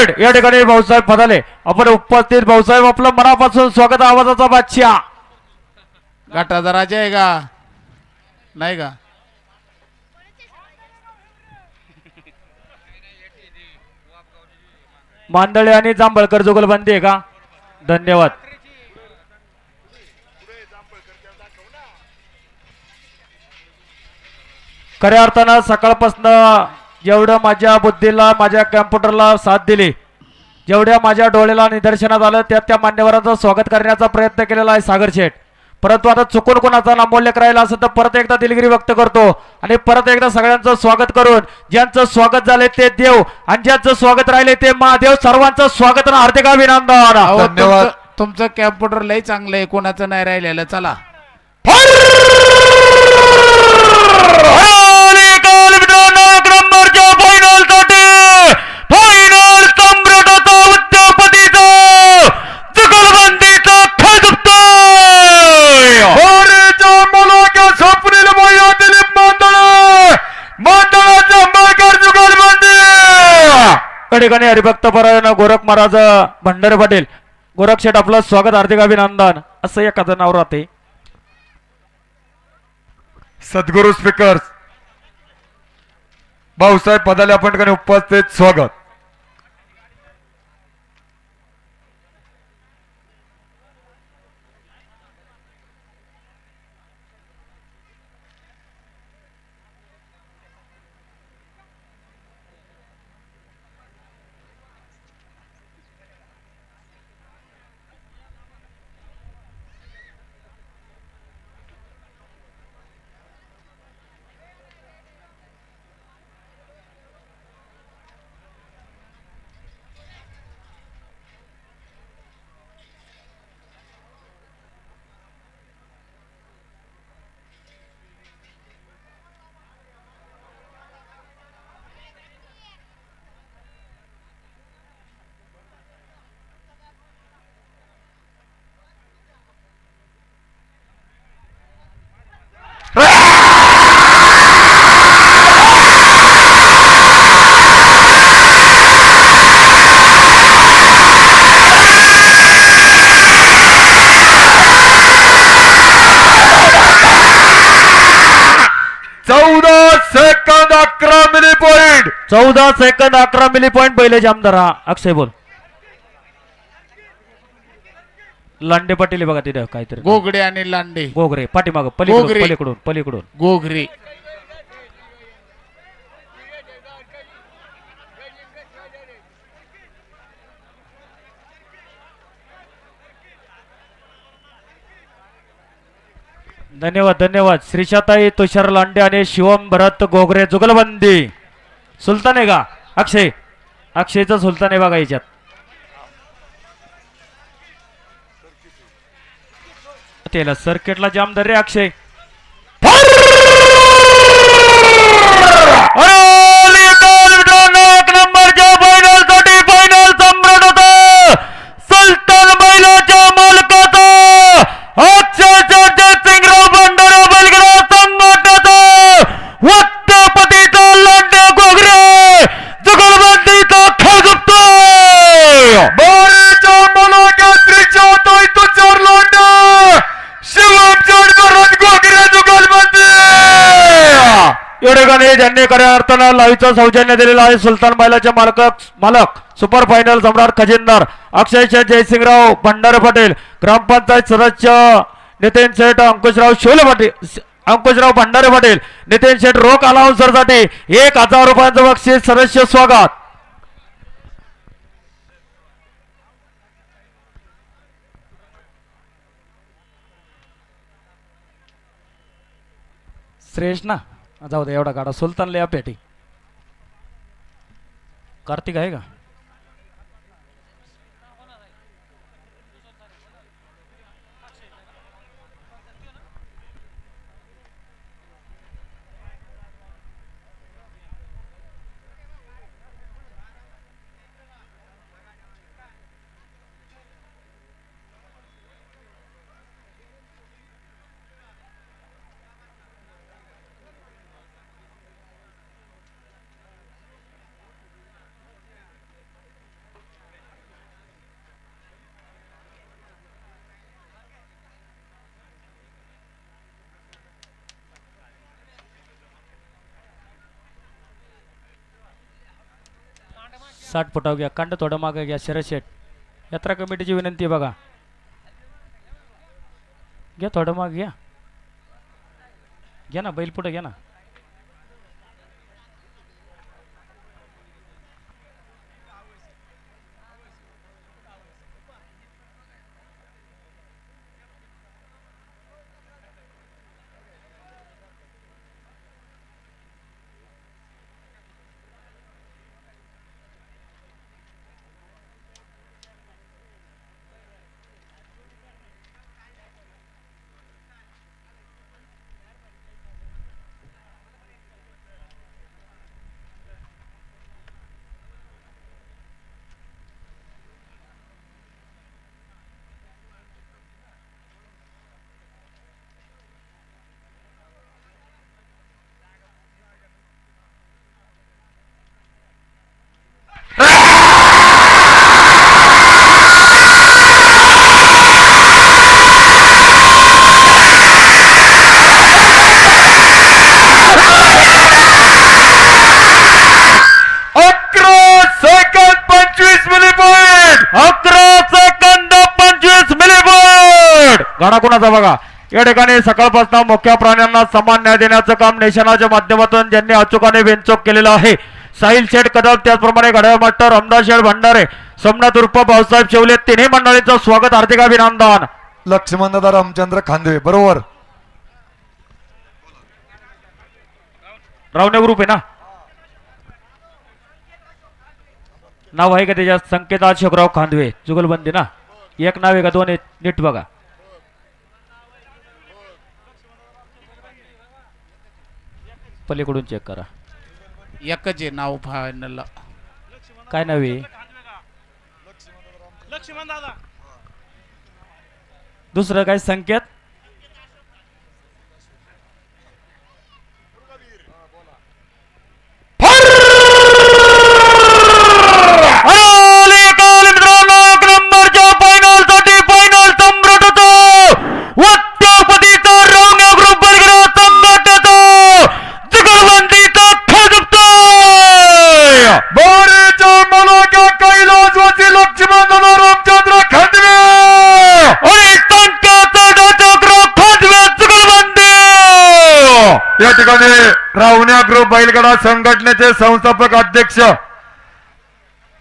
पॉइंट या ठिकाणी भाऊसाहेब फदाले आपण उपस्थित भाऊसाहेब आपलं मनापासून स्वागत आवाजाचा बादशाह. घाटाचा राजा आहे का नाही का? मांदळे आणि जांभळकर जुगलबंदी आहे का? धन्यवाद. खऱ्या अर्थानं सकाळपासून जेवढं माझ्या बुद्धीला माझ्या कॅम्प्युटरला साथ दिली, जेवढ्या माझ्या डोळ्याला निदर्शनात आलं त्या मान्यवरांचं स्वागत करण्याचा प्रयत्न केलेला आहे सागर शेठ. परंतु आता चुकून कोणाचा नामोल्लेख राहिला असेल तर परत एकदा दिलगिरी व्यक्त करतो आणि परत एकदा सगळ्यांचं स्वागत करून ज्यांचं स्वागत झाले ते देव आणि ज्यांचं स्वागत राहिले ते महादेव, सर्वांचं स्वागत आणि हार्दिक अभिनंदन. अहो, धन्यवाद. तुमचं कॅम्प्युटर लय चांगलं आहे, कोणाचं नाही राहिलेलं. चला ठिकाणी हरिभक्त परायण गोरख महाराज भंडारे पाटील, गोरख शेठ आपलं स्वागत हार्दिक अभिनंदन असं एखादं नाव राहते. सद्गुरू स्पीकर्स भाऊसाहेब पदाले आपण ठिकाणी उपस्थित स्वागत. सेकंद 11 मिली पॉइंट 14 सेकंद 11 मिली पॉइंट पहिले जामदार. हा अक्षय बोल. लांडे पाटील आहे बघा तिथे काहीतरी. गोगडे आणि लांडे. गोगरे पाठीमाग गोगरे. पलीकडून पलीकडून गोगरे धन्यवाद धन्यवाद. श्रीशाताई तुषार लांडे आणि शिवम भरत गोगरे जुगलबंदी. सुलतान आहे का अक्षय? अक्षयचं सुलतान आहे बघा याच्यात. त्याला सर्किटला जाम धर रे अक्षय. सुलतान बैलाच्या मालकाचा अक्षय जयसिंगराव भंडारा बैलगाडा संघटनेचा वट्टपतीचा लांडे गोगरे जुगलबंदीचा खेळ झुकतोय. बारीच्या मुलाच्या त्रिशोतोय तुझ्यावर लोंढ शिवम जोडकरन गोगरे जुगलबंदी. या ठिकाणी ज्यांनी खऱ्या अर्थानं लाईव्हचं सौजन्य दिलेलं आहे सुलतान बैलाचे मालक सुपर फायनल सम्राट खजिनदार अक्षय शेठ जयसिंगराव भंडारे पाटील, ग्रामपंचायत सदस्य नितीन शेठ अंकुशराव शिवले पाटील, अंकुशराव भंडारे पाटील, नितीन शेठ रोख अलाउन्सरसाठी 1000 रुपयांचं बक्षीस सदस्य स्वागत. श्रेष्ठ ना जाऊ दे एवढा गाडा. सुलतानला या पेटी. कार्तिक आहे का? 60 फुटावर घ्या. कांड थोडं मागे घ्या. शरद शेठ, यात्रा कमिटीची विनंती आहे बघा. घ्या थोडं मागे घ्या. घ्या ना बैल पुढे घ्या ना. गाणा कोणाचा बघा. या ठिकाणी सकाळपासून मुख्य प्राण्यांना समान न्याय देण्याचं काम नेशनाच्या माध्यमातून ज्यांनी अचूकाने बेंचोक केलेलं आहे. साहिल शेठ कदम, त्याचप्रमाणे घड्याळ मास्टर रामदास शेठ भंडारे, सोमनाथ उर्फ भाऊसाहेब शेवले, तिन्ही मंडळींचं स्वागत, हार्दिक अभिनंदन. लक्ष्मणदादा रामचंद्र खांदवे बरोबर. रावणे ग्रुप आहे ना, नाव आहे का त्याच्यात? संकेत अशोकराव खांदवे, जुगलबंदी ना. एक नाव आहे का दोन आहेत? नीट बघा. पलीकडून चेक करा. एकच आहे नाव फायनलला. काय नाव आहे? दुसरं काय? संकेत या ठिकाणी रावण्या ग्रुप बैलगाडा संघटनेचे संस्थापक अध्यक्ष,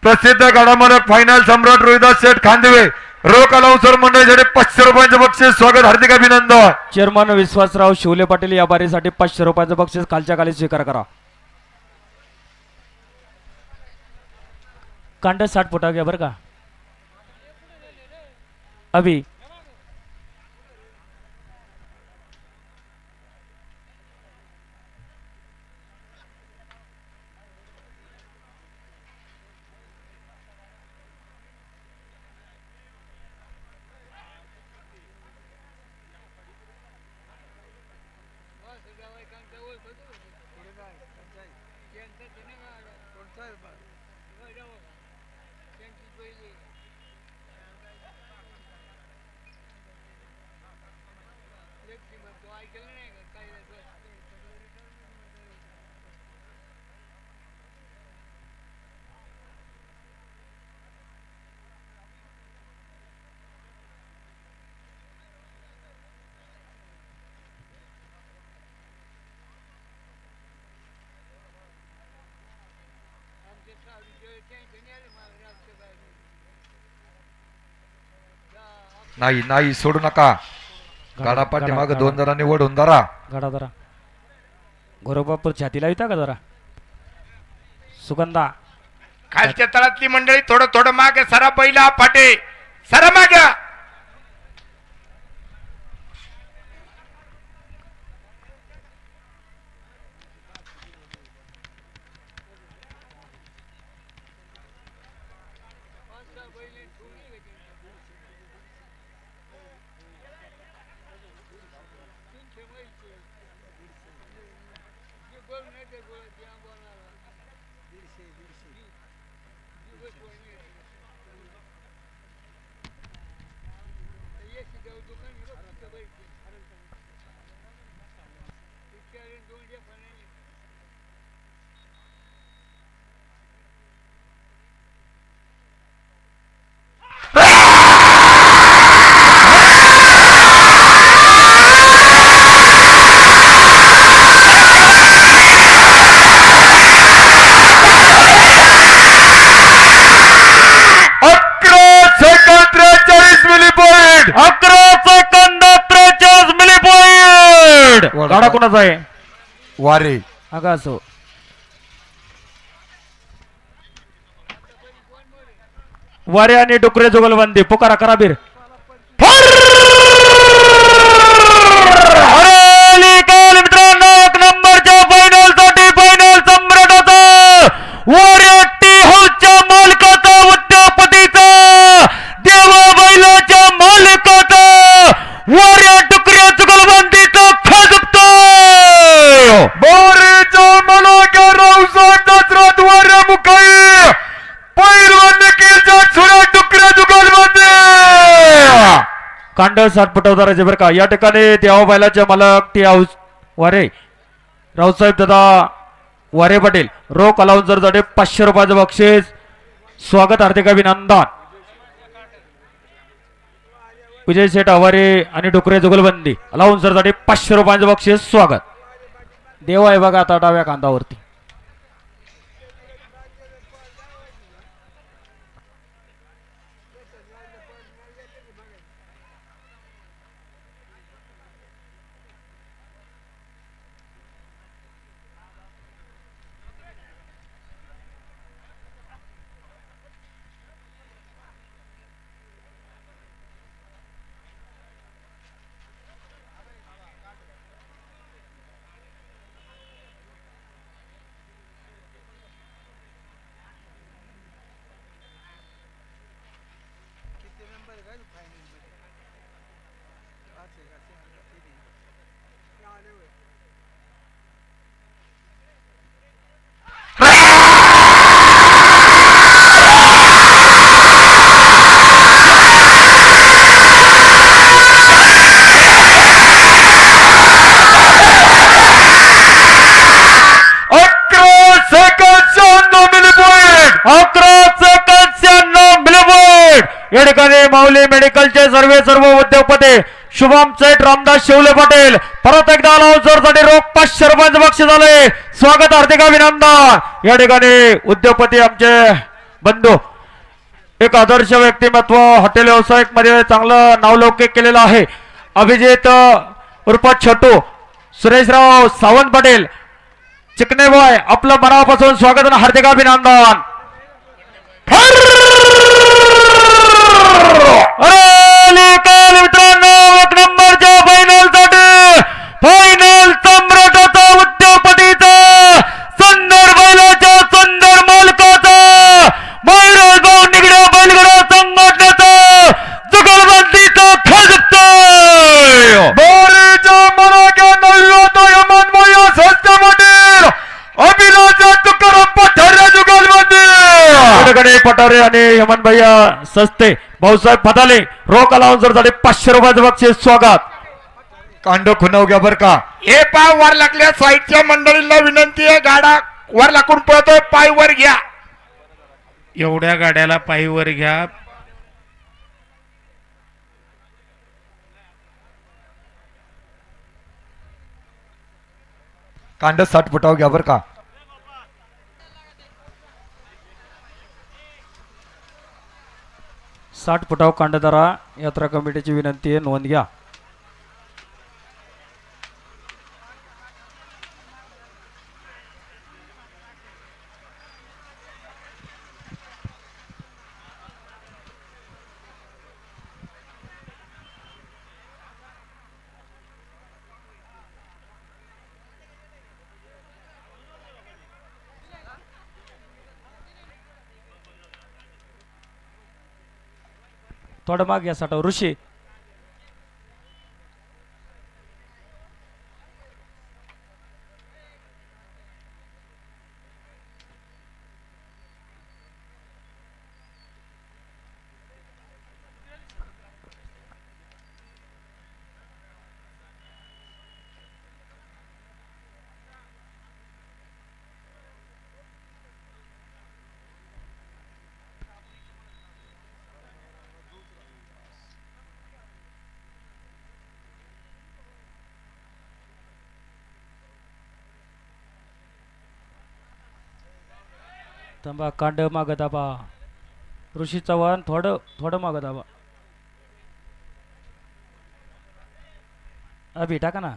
प्रसिद्ध गाडामालक, फायनल सम्राट रोहिदास शेठ खांदवे, रोख अलाउन्सर मंडळीसाठी 500 रुपयांचे बक्षीस, स्वागत, हार्दिक अभिनंदन. चेअरमन विश्वासराव शिवले पाटील या बारीसाठी 500 रुपयाचं बक्षीस खालच्या खाली स्वीकार करा. कांड 60 फुटा घ्या बरं का. अभि नाही नाही सोडू नका. गाडा पाठीमाग 2 जणांनी वडून धरा. गाडा जरा घोरोबापूर छातीला येता का जरा. सुगंधा खालच्या तळातली मंडळी थोडं थोडं मागे सरा, पहिला फाटे सरा मागे. गाडा कोणाचा आहे वारे अगा असो वारे आणि डुकरे जुगलबंदी पुकारा कराबीर मित्रांनो एक नंबरच्या फायनल साठी फायनल सम्राटाचा वाऱ्याटी हाऊसच्या मालकाचा उद्योगपतीचा देवा बैलाच्या मालकाचा वाऱ्या डुकऱ्या जुगलबंदीचा खाजकतोय बोरेच्या मलाक्या रावसाहेब दसरात वाऱ्या मुखाई पैलवान निखिलच्या सुऱ्या डुकऱ्या जुगलबंदी कांड 60 पटवदाराचे बरं का या ठिकाणी देवा बैलाचे मालक टी हाऊस वारे रावसाहेब दादा वारे पाटील रो कलावंजर जाडे 500 रुपयाचं बक्षीस स्वागत हार्दिक अभिनंदन विजय शेठ आवारे आणि डुकरे जुगलबंदी अलावंजर जाडे 500 रुपयाचं बक्षीस स्वागत देव आहे बघा आता डाव्या कांदावरती या ठिकाणी माऊली मेडिकलचे सर्व उद्योगपती शुभम सेठ रामदास शिवले पाटील परत एकदा लावसाठी रोख 500 रुपयाचं बक्षीस झाले स्वागत हार्दिक अभिनंदन या ठिकाणी उद्योगपती आमचे बंधू एक आदर्श व्यक्तिमत्व हॉटेल व्यावसायिक मध्ये चांगलं नावलौकिक केलेलं आहे अभिजित उर्फ छोटू सुरेशराव सावंत पाटील चिकने बॉय आपलं मनापासून स्वागत आणि हार्दिक अभिनंदन मित्रांनो एक नंबरच्या फायनल साठी फायनल सम्राटाचा उद्योगपतीचा सुंदर बैलाच्या सुंदर मालकाचा मैराज भाऊ निगड्या बैलगडा संघटनेचा जुगलबंदीचा खाजतोय बोरेच्या मलाक्या नव्याता यमनमय संस्था पाटील अभिलाषा तुकाराम पठारे जुगलबंदी पठारे आणि हेमंत भैया सस्ते भाऊसाहेब फताले रो कलावंजरसाठी 500 रुपयाचं बक्षीस स्वागत कांड खुनाव घ्या बर का हे पाय वर लागल्या साईडच्या मंडळींना विनंती आहे गाडा वर लागून पळतोय पाय वर घ्या एवढ्या गाड्याला पायीवर घ्या कांड 60 फुटाव घ्या बर का 60 फुटाव कांडदारा यात्रा कमिटीची विनंती आहे नोंद घ्या थोडं माग या साठव ऋषी तंबा कांड माग दाबा ऋषी चव्हाण थोडं माग दाबा अभि टाका ना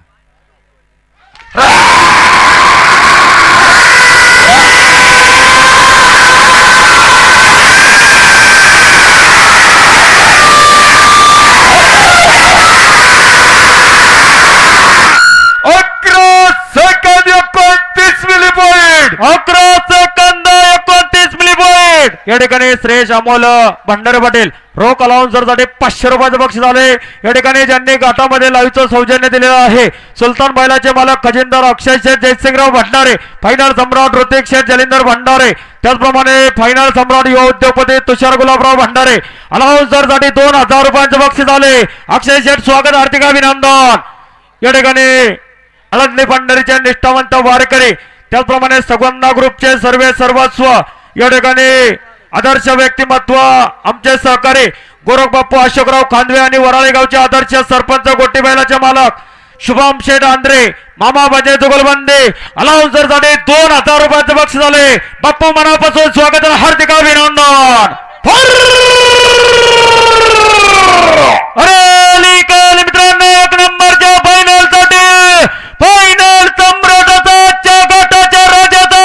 या ठिकाणी श्रेयश अमोल भंडारे पाटील रोख अलाउन्सरसाठी 500 रुपयाचं बक्षीस आले या ठिकाणी ज्यांनी घाटामध्ये लाईव्हचं सौजन्य दिलेलं आहे सुलतान बैलाचे मालक खजिनदार अक्षय शेठ जयसिंगराव भंडारे फायनल सम्राट ऋतिक शेठ जलिंदर भंडारे त्याचप्रमाणे फायनल सम्राट युवा उद्योगपती तुषार गुलाबराव भंडारे अलाउन्सरसाठी 2000 रुपयांचं बक्षीस आले अक्षय शेठ स्वागत हार्दिक अभिनंदन या ठिकाणी अलंदे भंडारीचे निष्ठावंत वारकरी त्याचप्रमाणे सगवंदा ग्रुपचे सर्वस्व या ठिकाणी आदर्श व्यक्तिमत्व आमचे सहकारी गोरख बाप्पू अशोकराव खांदवे आणि वराळे गावचे आदर्श सरपंच गोटी बैलाचे मालक शुभम शेठ आंद्रे मामा बजे जुगलबंदी अलाउन्सरसाठी 2000 रुपयाचं बक्षीस झाले बाप्पू मनापासून स्वागत आणि हार्दिक अभिनंदन अरे मित्रांनो 1 नंबरच्या फायनल सम्राटाचा गटाच्या राजाचा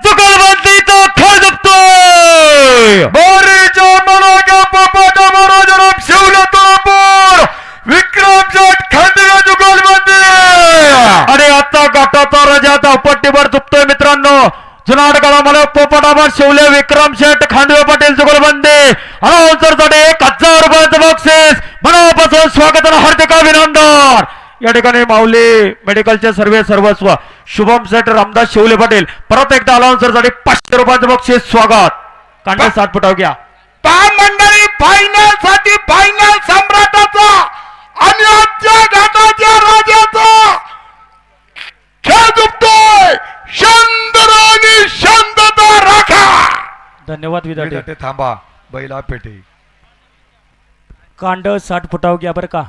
जुगलबंदीचा खेळ जपतोय आणि आता गटाचा राजा धावपट्टीवर झुपतोय मित्रांनो जुनाड गडामध्ये पोपटावर शिवले विक्रम शेठ खांदवे पाटील जुगलबंदी अलाउन्सरसाठी 1000 रुपयाचं बक्षीस मनापासून स्वागत आणि हार्दिक अभिनंदन या ठिकाणी माऊली मेडिकलचे सर्वस्व शुभम शेठ रामदास शिवले पाटील परत एकदा अलाउन्सरसाठी 500 रुपयाचं बक्षीस स्वागत कांडे 7 फुटाव घ्या मंडळी फायनल साठी फायनल सम्राटाचा आणि आजच्या घाटाच्या राजाचा खेळ झुकतोय शांतरानी शांतता राखा धन्यवाद विधाते ते थांबा बैला पेटे कांड 60 फुटाव घ्या बरं का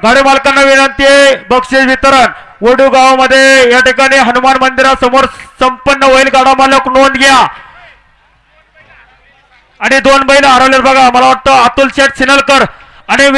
गाडी मालकांना विनंती आहे बक्षीस वितरण वडू गावामध्ये या ठिकाणी हनुमान मंदिरासमोर संपन्न होईल गाडा मालक नोंद घ्या आणि 2 बैल हरवले बघा मला वाटतं अतुल शेठ सिनलकर आणि